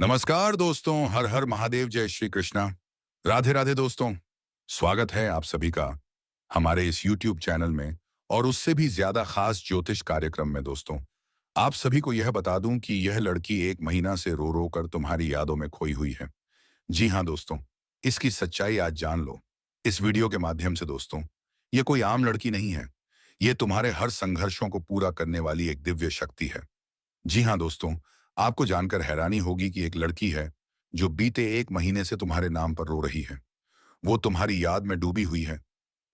नमस्कार दोस्तों, हर हर महादेव, जय श्री कृष्णा। राधे राधे दोस्तों। स्वागत है आप सभी का हमारे इस YouTube चैनल में और उससे भी ज्यादा खास ज्योतिष कार्यक्रम में। दोस्तों, आप सभी को यह बता दूं कि यह लड़की 1 महीना से रो रो कर तुम्हारी यादों में खोई हुई है। जी हाँ दोस्तों, इसकी सच्चाई आज जान लो इस वीडियो के माध्यम से। दोस्तों, ये कोई आम लड़की नहीं है, ये तुम्हारे हर संघर्षों को पूरा करने वाली एक दिव्य शक्ति है। जी हाँ दोस्तों, आपको जानकर हैरानी होगी कि एक लड़की है जो बीते 1 महीने से तुम्हारे नाम पर रो रही है। वो तुम्हारी याद में डूबी हुई है,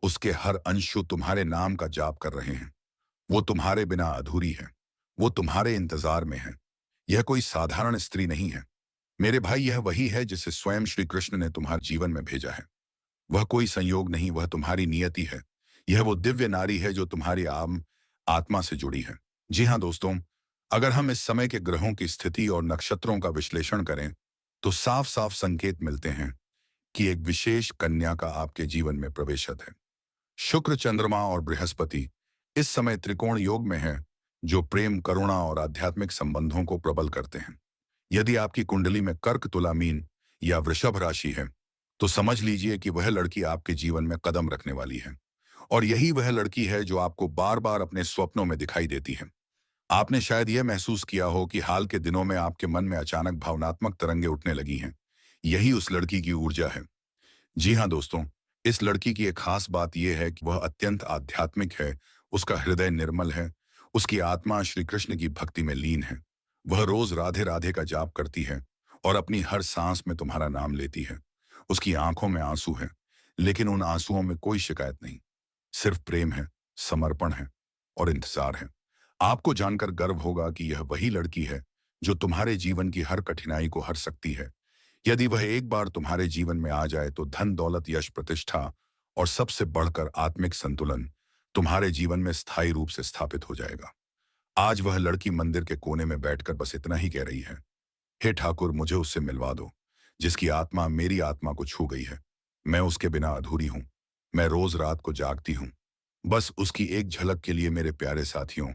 उसके हर अंशु तुम्हारे नाम का जाप कर रहे हैं। वो तुम्हारे बिना अधूरी है, वो तुम्हारे इंतजार में है। यह कोई साधारण स्त्री नहीं है मेरे भाई, यह वही है जिसे स्वयं श्री कृष्ण ने तुम्हारे जीवन में भेजा है। वह कोई संयोग नहीं, वह तुम्हारी नियति है। यह वो दिव्य नारी है जो तुम्हारी आत्मा से जुड़ी है। जी हाँ दोस्तों, अगर हम इस समय के ग्रहों की स्थिति और नक्षत्रों का विश्लेषण करें तो साफ साफ संकेत मिलते हैं कि एक विशेष कन्या का आपके जीवन में प्रवेशत है। शुक्र, चंद्रमा और बृहस्पति इस समय त्रिकोण योग में है, जो प्रेम, करुणा और आध्यात्मिक संबंधों को प्रबल करते हैं। यदि आपकी कुंडली में कर्क, तुला, मीन या वृषभ राशि है तो समझ लीजिए कि वह लड़की आपके जीवन में कदम रखने वाली है। और यही वह लड़की है जो आपको बार बार अपने स्वप्नों में दिखाई देती है। आपने शायद यह महसूस किया हो कि हाल के दिनों में आपके मन में अचानक भावनात्मक तरंगे उठने लगी हैं। यही उस लड़की की ऊर्जा है। जी हाँ दोस्तों, इस लड़की की एक खास बात यह है कि वह अत्यंत आध्यात्मिक है, उसका हृदय निर्मल है, उसकी आत्मा श्री कृष्ण की भक्ति में लीन है। वह रोज राधे राधे का जाप करती है और अपनी हर सांस में तुम्हारा नाम लेती है। उसकी आंखों में आंसू है, लेकिन उन आंसुओं में कोई शिकायत नहीं, सिर्फ प्रेम है, समर्पण है और इंतजार है। आपको जानकर गर्व होगा कि यह वही लड़की है जो तुम्हारे जीवन की हर कठिनाई को हर सकती है। यदि वह एक बार तुम्हारे जीवन में आ जाए तो धन, दौलत, यश, प्रतिष्ठा और सबसे बढ़कर आत्मिक संतुलन तुम्हारे जीवन में स्थायी रूप से स्थापित हो जाएगा। आज वह लड़की मंदिर के कोने में बैठकर बस इतना ही कह रही है, हे ठाकुर, मुझे उससे मिलवा दो जिसकी आत्मा मेरी आत्मा को छू गई है। मैं उसके बिना अधूरी हूं। मैं रोज रात को जागती हूं, बस उसकी एक झलक के लिए। मेरे प्यारे साथियों,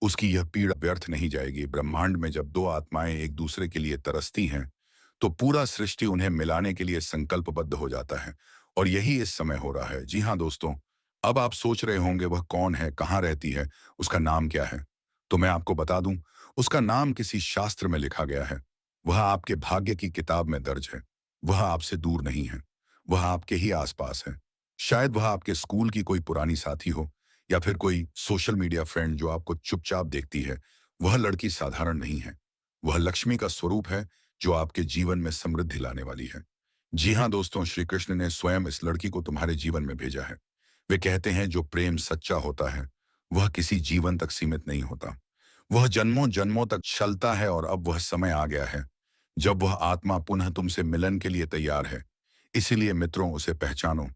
उसकी यह पीड़ा व्यर्थ नहीं जाएगी। ब्रह्मांड में जब दो आत्माएं एक दूसरे के लिए तरसती हैं तो पूरा सृष्टि उन्हें मिलाने के लिए संकल्पबद्ध हो जाता है। और यही इस समय हो रहा है। जी हाँ दोस्तों, अब आप सोच रहे होंगे वह कौन है, कहाँ रहती है, उसका नाम क्या है। तो मैं आपको बता दूं, उसका नाम किसी शास्त्र में लिखा गया है। वह आपके भाग्य की किताब में दर्ज है। वह आपसे दूर नहीं है, वह आपके ही आसपास है। शायद वह आपके स्कूल की कोई पुरानी साथी हो या फिर कोई सोशल मीडिया फ्रेंड जो आपको चुपचाप देखती है। वह लड़की साधारण नहीं है, वह लक्ष्मी का स्वरूप है जो आपके जीवन में समृद्धि लाने वाली है। जी हाँ दोस्तों, श्री कृष्ण ने स्वयं इस लड़की को तुम्हारे जीवन में भेजा है। वे कहते हैं जो प्रेम सच्चा होता है वह किसी जीवन तक सीमित नहीं होता, वह जन्मों जन्मों तक चलता है। और अब वह समय आ गया है जब वह आत्मा पुनः तुमसे मिलन के लिए तैयार है। इसीलिए मित्रों, उसे पहचानो,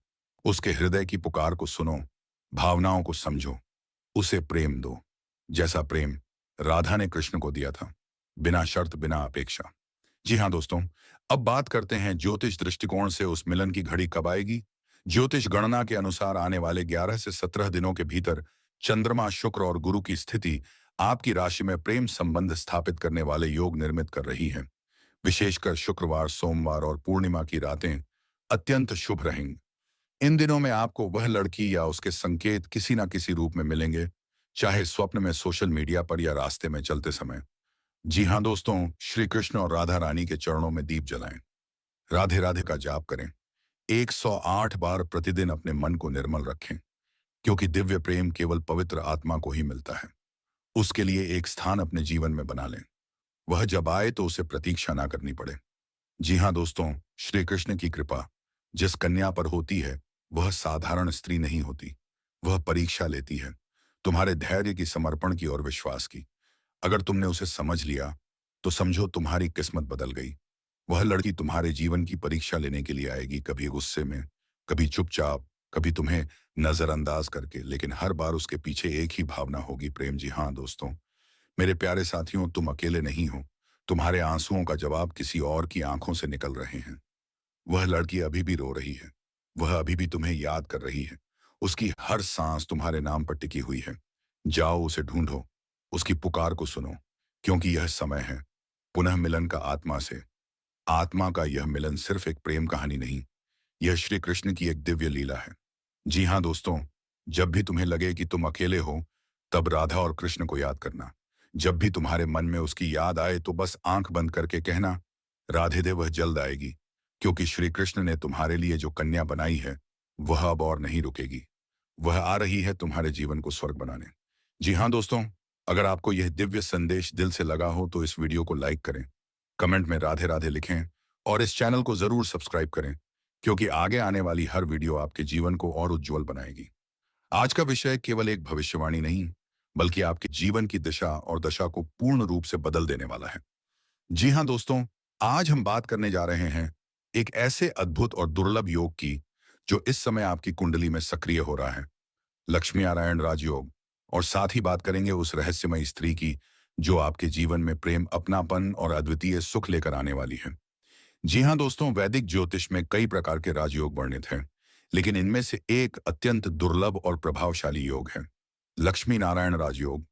उसके हृदय की पुकार को सुनो, भावनाओं को समझो, उसे प्रेम दो, जैसा प्रेम राधा ने कृष्ण को दिया था, बिना शर्त, बिना अपेक्षा। जी हाँ दोस्तों, अब बात करते हैं ज्योतिष दृष्टिकोण से उस मिलन की घड़ी कब आएगी। ज्योतिष गणना के अनुसार आने वाले 11 से 17 दिनों के भीतर चंद्रमा, शुक्र और गुरु की स्थिति आपकी राशि में प्रेम संबंध स्थापित करने वाले योग निर्मित कर रही है। विशेषकर शुक्रवार, सोमवार और पूर्णिमा की रातें अत्यंत शुभ रहेंगी। इन दिनों में आपको वह लड़की या उसके संकेत किसी न किसी रूप में मिलेंगे, चाहे स्वप्न में, सोशल मीडिया पर या रास्ते में चलते समय। जी हाँ दोस्तों, श्री कृष्ण और राधा रानी के चरणों में दीप जलाएं, राधे राधे का जाप करें, 108 बार प्रतिदिन अपने मन को निर्मल रखें, क्योंकि दिव्य प्रेम केवल पवित्र आत्मा को ही मिलता है। उसके लिए एक स्थान अपने जीवन में बना लें, वह जब आए तो उसे प्रतीक्षा ना करनी पड़े। जी हाँ दोस्तों, श्री कृष्ण की कृपा जिस कन्या पर होती है वह साधारण स्त्री नहीं होती, वह परीक्षा लेती है तुम्हारे धैर्य की, समर्पण की और विश्वास की। अगर तुमने उसे समझ लिया तो समझो तुम्हारी किस्मत बदल गई। वह लड़की तुम्हारे जीवन की परीक्षा लेने के लिए आएगी, कभी गुस्से में, कभी चुपचाप, कभी तुम्हें नजरअंदाज करके, लेकिन हर बार उसके पीछे एक ही भावना होगी, प्रेम। जी हाँ दोस्तों, मेरे प्यारे साथियों, तुम अकेले नहीं हो। तुम्हारे आंसुओं का जवाब किसी और की आंखों से निकल रहे हैं। वह लड़की अभी भी रो रही है, वह अभी भी तुम्हें याद कर रही है। उसकी हर सांस तुम्हारे नाम पर टिकी हुई है। जाओ, उसे ढूंढो, उसकी पुकार को सुनो, क्योंकि यह समय है पुनः मिलन का आत्मा से। आत्मा का यह मिलन सिर्फ एक प्रेम कहानी नहीं, यह श्री कृष्ण की एक दिव्य लीला है। जी हाँ दोस्तों, जब भी तुम्हें लगे कि तुम अकेले हो, तब राधा और कृष्ण को याद करना। जब भी तुम्हारे मन में उसकी याद आए तो बस आंख बंद करके कहना, राधे दे, वह जल्द आएगी, क्योंकि श्री कृष्ण ने तुम्हारे लिए जो कन्या बनाई है वह अब और नहीं रुकेगी। वह आ रही है तुम्हारे जीवन को स्वर्ग बनाने। जी हाँ दोस्तों, अगर आपको यह दिव्य संदेश दिल से लगा हो तो इस वीडियो को लाइक करें, कमेंट में राधे राधे लिखें और इस चैनल को जरूर सब्सक्राइब करें, क्योंकि आगे आने वाली हर वीडियो आपके जीवन को और उज्जवल बनाएगी। आज का विषय केवल एक भविष्यवाणी नहीं, बल्कि आपके जीवन की दिशा और दशा को पूर्ण रूप से बदल देने वाला है। जी हाँ दोस्तों, आज हम बात करने जा रहे हैं एक ऐसे अद्भुत और दुर्लभ योग की जो इस समय आपकी कुंडली में सक्रिय हो रहा है, लक्ष्मी नारायण राजयोग। और साथ ही बात करेंगे उस रहस्यमयी स्त्री की जो आपके जीवन में प्रेम, अपनापन और अद्वितीय सुख लेकर आने वाली है। जी हाँ दोस्तों, वैदिक ज्योतिष में कई प्रकार के राजयोग वर्णित हैं, लेकिन इनमें से एक अत्यंत दुर्लभ और प्रभावशाली योग है, लक्ष्मी नारायण राजयोग।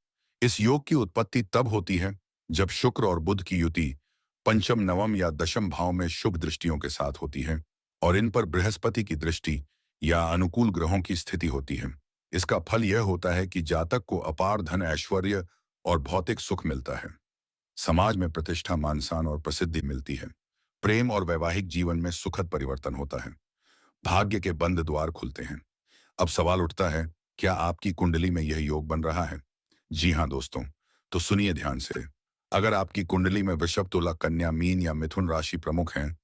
इस योग की उत्पत्ति तब होती है जब शुक्र और बुध की युति पंचम, नवम या दशम भाव में शुभ दृष्टियों के साथ होती है और इन पर बृहस्पति की दृष्टि या अनुकूल ग्रहों की स्थिति होती है। इसका फल यह होता है कि जातक को अपार धन, ऐश्वर्य और भौतिक सुख मिलता है। समाज में प्रतिष्ठा, मान सम्मान और प्रसिद्धि मिलती है। प्रेम और वैवाहिक जीवन में सुखद परिवर्तन होता है। भाग्य के बंद द्वार खुलते हैं। अब सवाल उठता है, क्या आपकी कुंडली में यह योग बन रहा है? जी हाँ दोस्तों, तो सुनिए ध्यान से। अगर आपकी कुंडली में वृषभ, तुला, कन्या, मीन या मिथुन राशि प्रमुख हैं,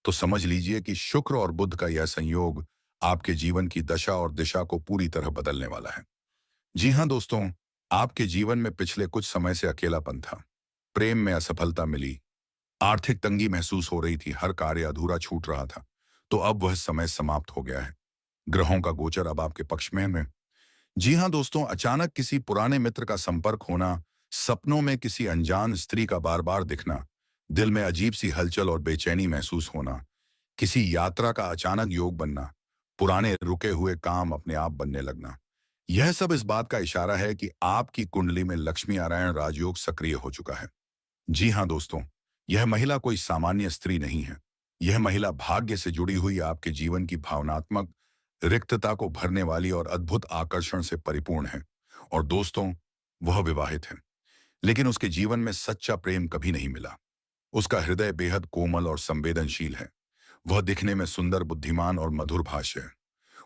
तो समझ लीजिए कि शुक्र और बुध का यह संयोग आपके जीवन की दशा और दिशा को पूरी तरह बदलने वाला है। जी हाँ दोस्तों, आपके जीवन में पिछले कुछ समय से अकेलापन था, प्रेम में असफलता मिली, आर्थिक तंगी महसूस हो रही थी, हर कार्य अधूरा छूट रहा था। तो अब वह समय समाप्त हो गया है। ग्रहों का गोचर अब आपके पक्ष में है। जी हाँ दोस्तों, अचानक किसी पुराने मित्र का संपर्क होना, सपनों में किसी अनजान स्त्री का बार बार दिखना, दिल में अजीब सी हलचल और बेचैनी महसूस होना, किसी यात्रा का अचानक योग बनना, पुराने रुके हुए काम अपने आप बनने लगना, यह सब इस बात का इशारा है कि आपकी कुंडली में लक्ष्मी नारायण राजयोग सक्रिय हो चुका है। जी हाँ दोस्तों, यह महिला कोई सामान्य स्त्री नहीं है। यह महिला भाग्य से जुड़ी हुई आपके जीवन की भावनात्मक रिक्तता को भरने वाली और अद्भुत आकर्षण से परिपूर्ण है। और दोस्तों, वह विवाहित है, लेकिन उसके जीवन में सच्चा प्रेम कभी नहीं मिला। उसका हृदय बेहद कोमल और संवेदनशील है। वह दिखने में सुंदर, बुद्धिमान और मधुर भाष्य है।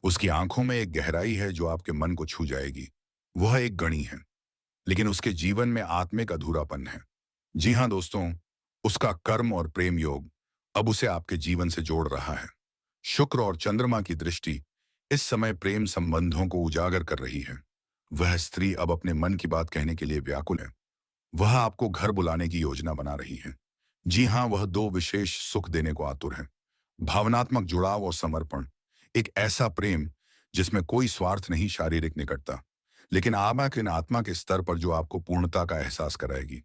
उसकी आंखों में एक गहराई है जो आपके मन को छू जाएगी। वह एक गणी है, लेकिन उसके जीवन में आत्मिक अधूरापन है। जी हाँ दोस्तों, उसका कर्म और प्रेम योग अब उसे आपके जीवन से जोड़ रहा है। शुक्र और चंद्रमा की दृष्टि इस समय प्रेम संबंधों को उजागर कर रही है। वह स्त्री अब अपने मन की बात कहने के लिए व्याकुल है। वह आपको घर बुलाने की योजना बना रही है। जी हाँ, वह दो विशेष सुख देने को आतुर है, भावनात्मक जुड़ाव और समर्पण। एक ऐसा प्रेम जिसमें कोई स्वार्थ नहीं, शारीरिक निकटता, लेकिन आत्मा के स्तर पर जो आपको पूर्णता का एहसास कराएगी।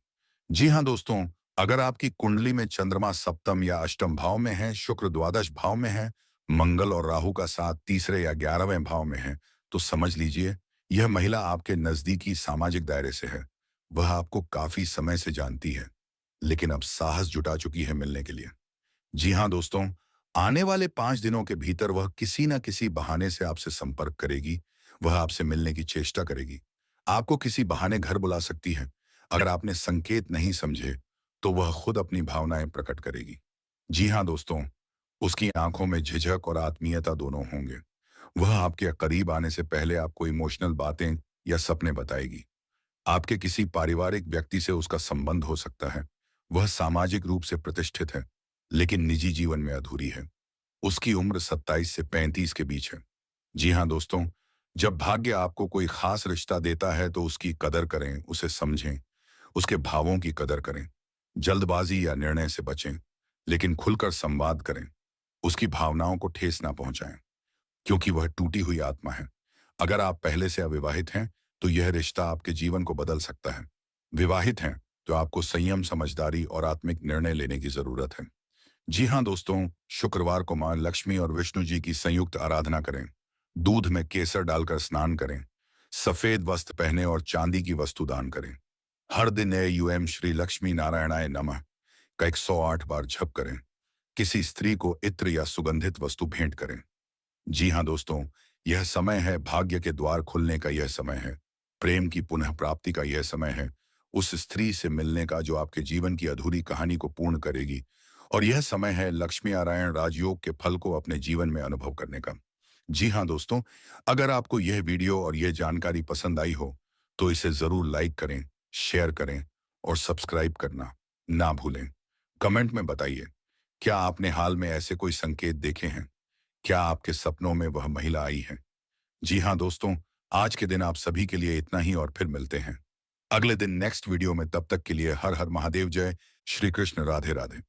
जी हाँ दोस्तों, अगर आपकी कुंडली में चंद्रमा सप्तम या अष्टम भाव में है, शुक्र द्वादश भाव में है, मंगल और राहु का साथ तीसरे या 11वें भाव में है, तो समझ लीजिए यह महिला आपके नजदीकी सामाजिक दायरे से है। वह आपको काफी समय से जानती है, लेकिन अब साहस जुटा चुकी है मिलने के लिए। जी हाँ दोस्तों, आने वाले 5 दिनों के भीतर वह किसी न किसी बहाने से आपसे संपर्क करेगी। वह आपसे मिलने की चेष्टा करेगी, आपको किसी बहाने घर बुला सकती है। अगर आपने संकेत नहीं समझे तो वह खुद अपनी भावनाएं प्रकट करेगी। जी हाँ दोस्तों, उसकी आंखों में झिझक और आत्मीयता दोनों होंगे। वह आपके करीब आने से पहले आपको इमोशनल बातें या सपने बताएगी। आपके किसी पारिवारिक व्यक्ति से उसका संबंध हो सकता है। वह सामाजिक रूप से प्रतिष्ठित है, लेकिन निजी जीवन में अधूरी है। उसकी उम्र 27 से 35 के बीच है। जी हाँ दोस्तों, जब भाग्य आपको कोई खास रिश्ता देता है तो उसकी कदर करें, उसे समझें, उसके भावों की कदर करें। जल्दबाजी या निर्णय से बचें, लेकिन खुलकर संवाद करें। उसकी भावनाओं को ठेस ना पहुंचाएं, क्योंकि वह टूटी हुई आत्मा है। अगर आप पहले से अविवाहित हैं तो यह रिश्ता आपके जीवन को बदल सकता है। विवाहित हैं तो आपको संयम, समझदारी और आत्मिक निर्णय लेने की जरूरत है। जी हाँ दोस्तों, शुक्रवार को मां लक्ष्मी और विष्णु जी की संयुक्त आराधना करें। दूध में केसर डालकर स्नान करें। सफेद वस्त्र पहने और चांदी की वस्तु दान करें। हर दिन श्री लक्ष्मी नारायणाय नमः का 108 बार जप करें। किसी स्त्री को इत्र या सुगंधित वस्तु भेंट करें। जी हाँ दोस्तों, यह समय है, भाग्य के द्वार खुलने का यह समय है, प्रेम की पुनः प्राप्ति का यह समय है, उस स्त्री से मिलने का जो आपके जीवन की अधूरी कहानी को पूर्ण करेगी। और यह समय है लक्ष्मी नारायण राजयोग के फल को अपने जीवन में अनुभव करने का। जी हाँ दोस्तों, अगर आपको यह वीडियो और यह जानकारी पसंद आई हो तो इसे जरूर लाइक करें, शेयर करें और सब्सक्राइब करना ना भूलें। कमेंट में बताइए, क्या आपने हाल में ऐसे कोई संकेत देखे हैं? क्या आपके सपनों में वह महिला आई है? जी हाँ दोस्तों, आज के दिन आप सभी के लिए इतना ही और फिर मिलते हैं अगले दिन नेक्स्ट वीडियो में। तब तक के लिए हर हर महादेव, जय श्री कृष्ण, राधे राधे।